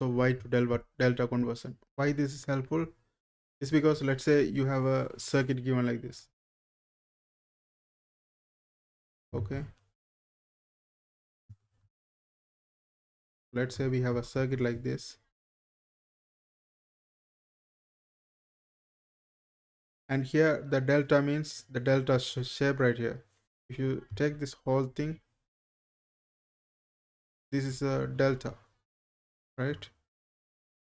So Y to delta conversion. Why this is helpful is because let's say you have a circuit given like this. Okay, let's say we have a circuit like this, and here the delta means the delta shape right here. If you take this whole thing, this is a delta, right?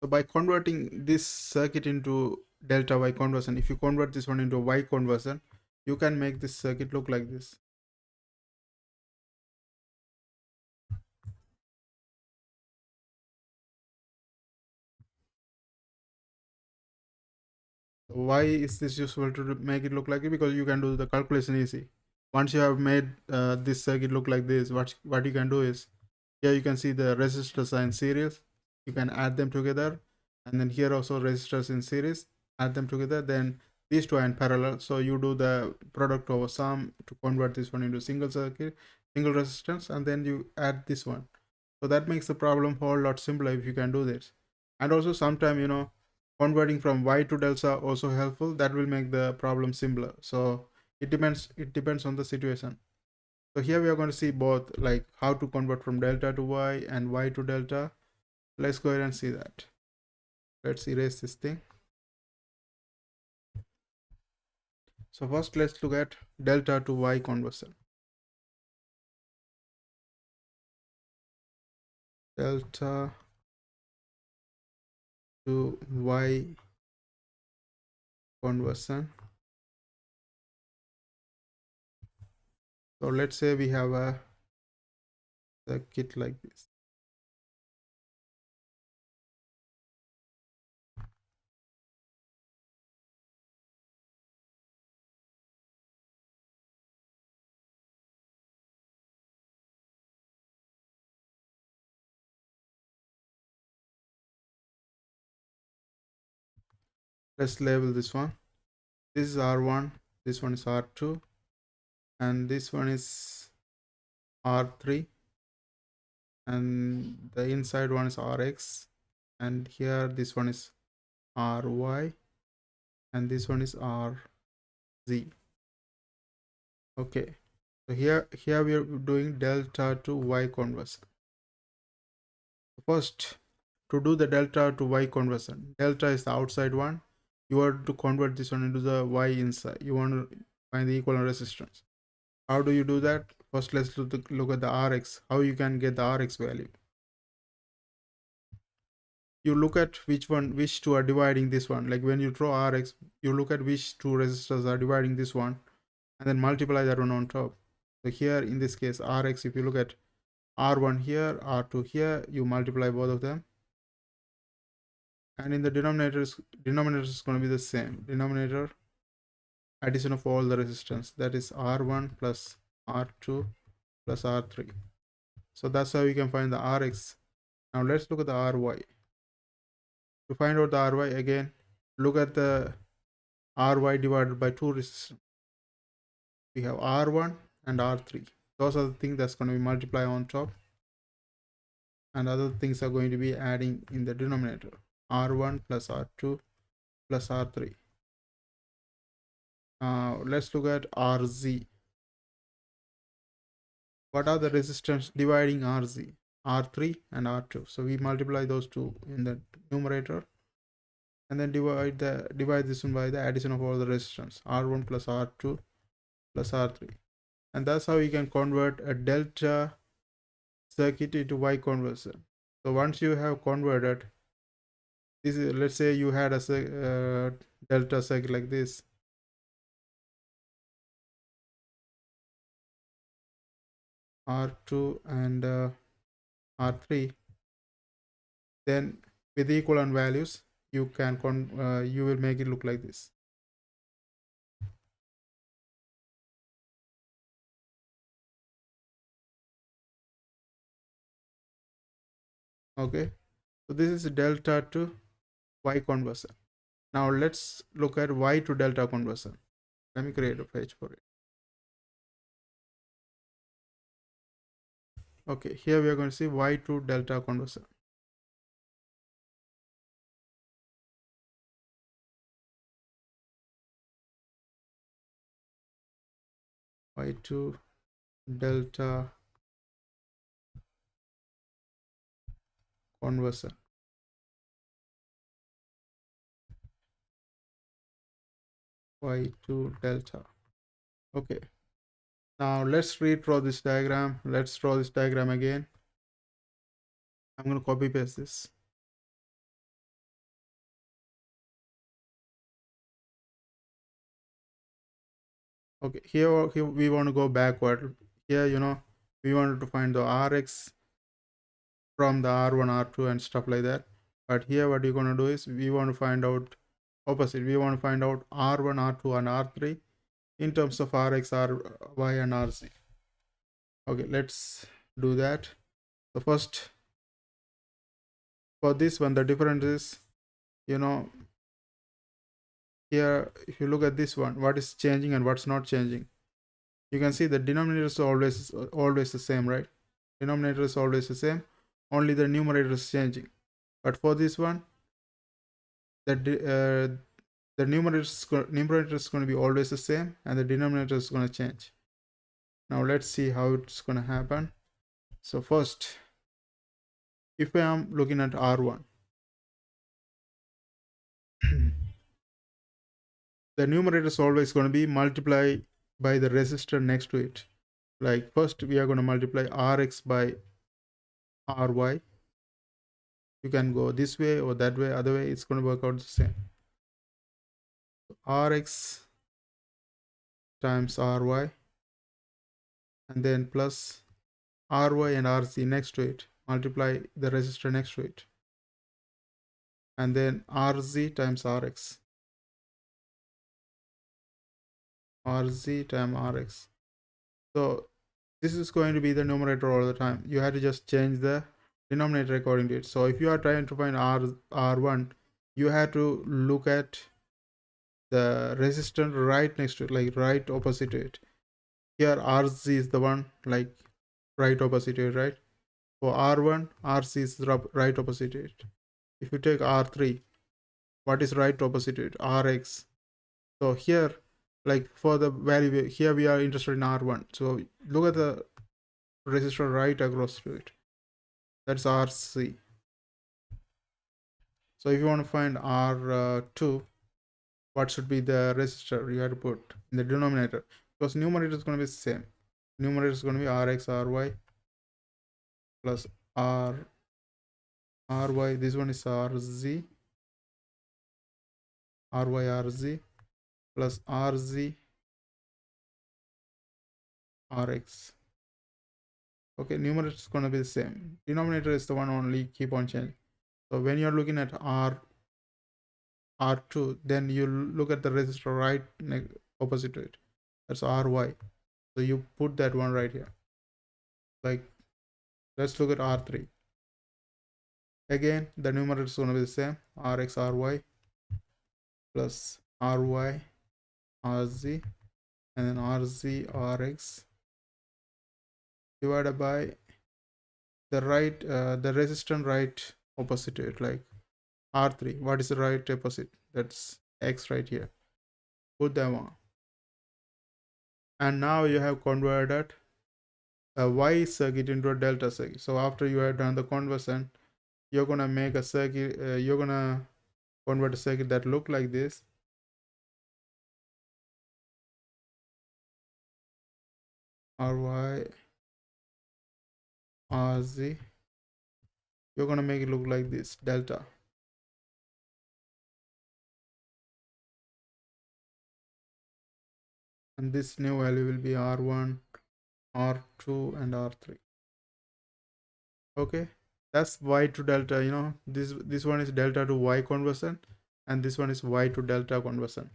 So by converting this circuit into delta Y conversion, if you convert this one into Y conversion, you can make this circuit look like this. Why is this useful to make it look like it? Because you can do the calculation easy. Once you have made this circuit look like this, what you can do is, here you can see the resistors are in series. You can add them together, and then here also resistors in series, add them together. Then these two are in parallel, so you do the product over sum to convert this one into single circuit, single resistance, and then you add this one. So that makes the problem whole lot simpler if you can do this. And also sometime, converting from Y to delta also helpful. That will make the problem simpler. So it depends on the situation. So here we are going to see both, like how to convert from delta to Y and Y to delta. Let's go ahead and see that. Let's erase this thing. So first let's look at delta to Y conversion. Delta to Y conversion. So let's say we have a circuit like this. Let's label this one. This is R1, this one is R2, and this one is R3, and the inside one is Rx, and here this one is Ry, and this one is Rz. Okay, so here we are doing delta to Y conversion. First, to do the delta to Y conversion, delta is the outside one. You want to convert this one into the Y inside. You want to find the equivalent resistance. How do you do that? First, let's look at the Rx. How you can get the Rx value? You look at which two are dividing this one. Like when you draw Rx, you look at which two resistors are dividing this one, and then multiply that one on top. So here in this case, Rx, if you look at R1 here, R2 here, you multiply both of them, and in the denominator is going to be the same. Denominator, addition of all the resistance, that is R1 plus R2 plus R3. So that's how you can find the Rx. Now let's look at the Ry. To find out the Ry, again, look at the Ry divided by two resistance. We have R1 and R3. Those are the things that's going to be multiplied on top, and other things are going to be adding in the denominator. R1 plus R2 plus R3. Let's look at Rz. What are the resistance dividing Rz? R3 and R2. So we multiply those two in the numerator, and then divide this one by the addition of all the resistance, R1 plus R2 plus R3. And that's how you can convert a delta circuit into Y conversion. So once you have converted this, let's say you had a delta circuit like this. R2 and R3, then with equivalent values you can you will make it look like this. Okay, so this is delta to Y conversion. Now let's look at Y to delta conversion. Let me create a page for it. Okay, here we are going to see Y to delta conversion. y2 delta conversion. Y2 delta. Okay, now let's redraw this diagram. Let's draw this diagram again. I'm going to copy paste this. Okay, here we want to go backward. Here, we wanted to find the Rx from the R1, R2 and stuff like that. But here what we're going to do is we want to find out opposite. We want to find out R1, R2 and R3 in terms of Rx, Ry and Rz. Okay, let's do that. So first, for this one, the difference is, here if you look at this one, what is changing and what's not changing. You can see the denominator is always the same, right? Denominator is always the same, only the numerator is changing. But for this one, the numerator is going to be always the same and the denominator is going to change. Now let's see how it's going to happen. So first, if I am looking at R1, the numerator is always going to be multiplied by the resistor next to it. Like first we are going to multiply Rx by Ry. You can go this way or that way, other way, it's going to work out the same. Rx times Ry and then plus Ry and Rc next to it, multiply the resistor next to it, and then Rz times Rx, Rz times Rx. So this is going to be the numerator all the time. You have to just change the denominator according to it. So if you are trying to find R1, you have to look at the resistor right next to it, like right opposite to it. Here Rz is the one like right opposite to it, right? For R1, Rc is right opposite to it. If you take R3, what is right opposite to it? Rx. So here, like for the value, here we are interested in R1. So look at the resistor right across to it. That's Rc. So if you want to find R2, what should be the resistor you have to put in the denominator? Because numerator is going to be the same. Numerator is going to be Rx, Ry plus Ry. This one is Rz, Rz plus Rz, Rx. Okay, numerator is going to be the same. Denominator is the one only keep on changing. So when you're looking at R2, then you look at the resistor right opposite to it. That's Ry. So you put that one right here. Like, let's look at R3. Again, the numerator is going to be the same. Rx, Ry plus Ry, Rz, and then Rz, Rx divided by the right, the resistant right opposite to it, like R3. What is the right opposite? That's X right here. Put them on. And now you have converted a Y circuit into a delta circuit. So after you have done the conversion, you're gonna make a circuit, you're gonna convert a circuit that look like this. Ry, Rz. You're gonna make it look like this, delta. And this new value will be R1, R2, and R3. Okay, that's Y to delta. This one is delta to Y conversion, and this one is Y to delta conversion.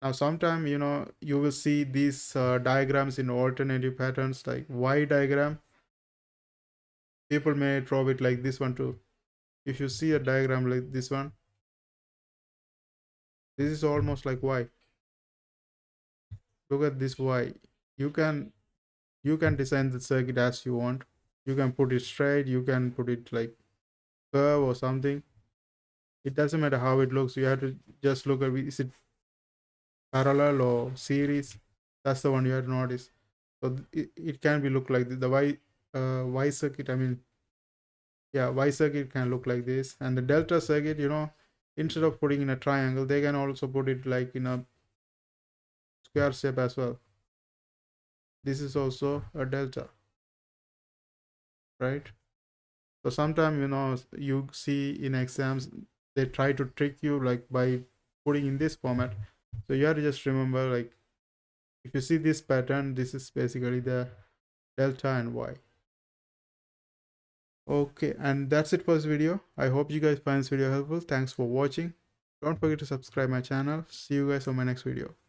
Now sometime you will see these diagrams in alternative patterns, like Y diagram. People may draw it like this one too. If you see a diagram like this one, this is almost like Y. Look at this Y. You can design the circuit as you want. You can put it straight, you can put it like curve or something. It doesn't matter how it looks. You have to just look at, is it parallel or series. That's the one you have to notice. So it can be look like the Y circuit. I mean, yeah, Y circuit can look like this, and the delta circuit, instead of putting in a triangle, they can also put it like in a square shape as well. This is also a delta, right? So sometimes, you see in exams they try to trick you like by putting in this format. So you have to just remember, like, if you see this pattern, this is basically the delta and Y. Okay, and that's it for this video. I hope you guys find this video helpful. Thanks for watching. Don't forget to subscribe my channel. See you guys on my next video.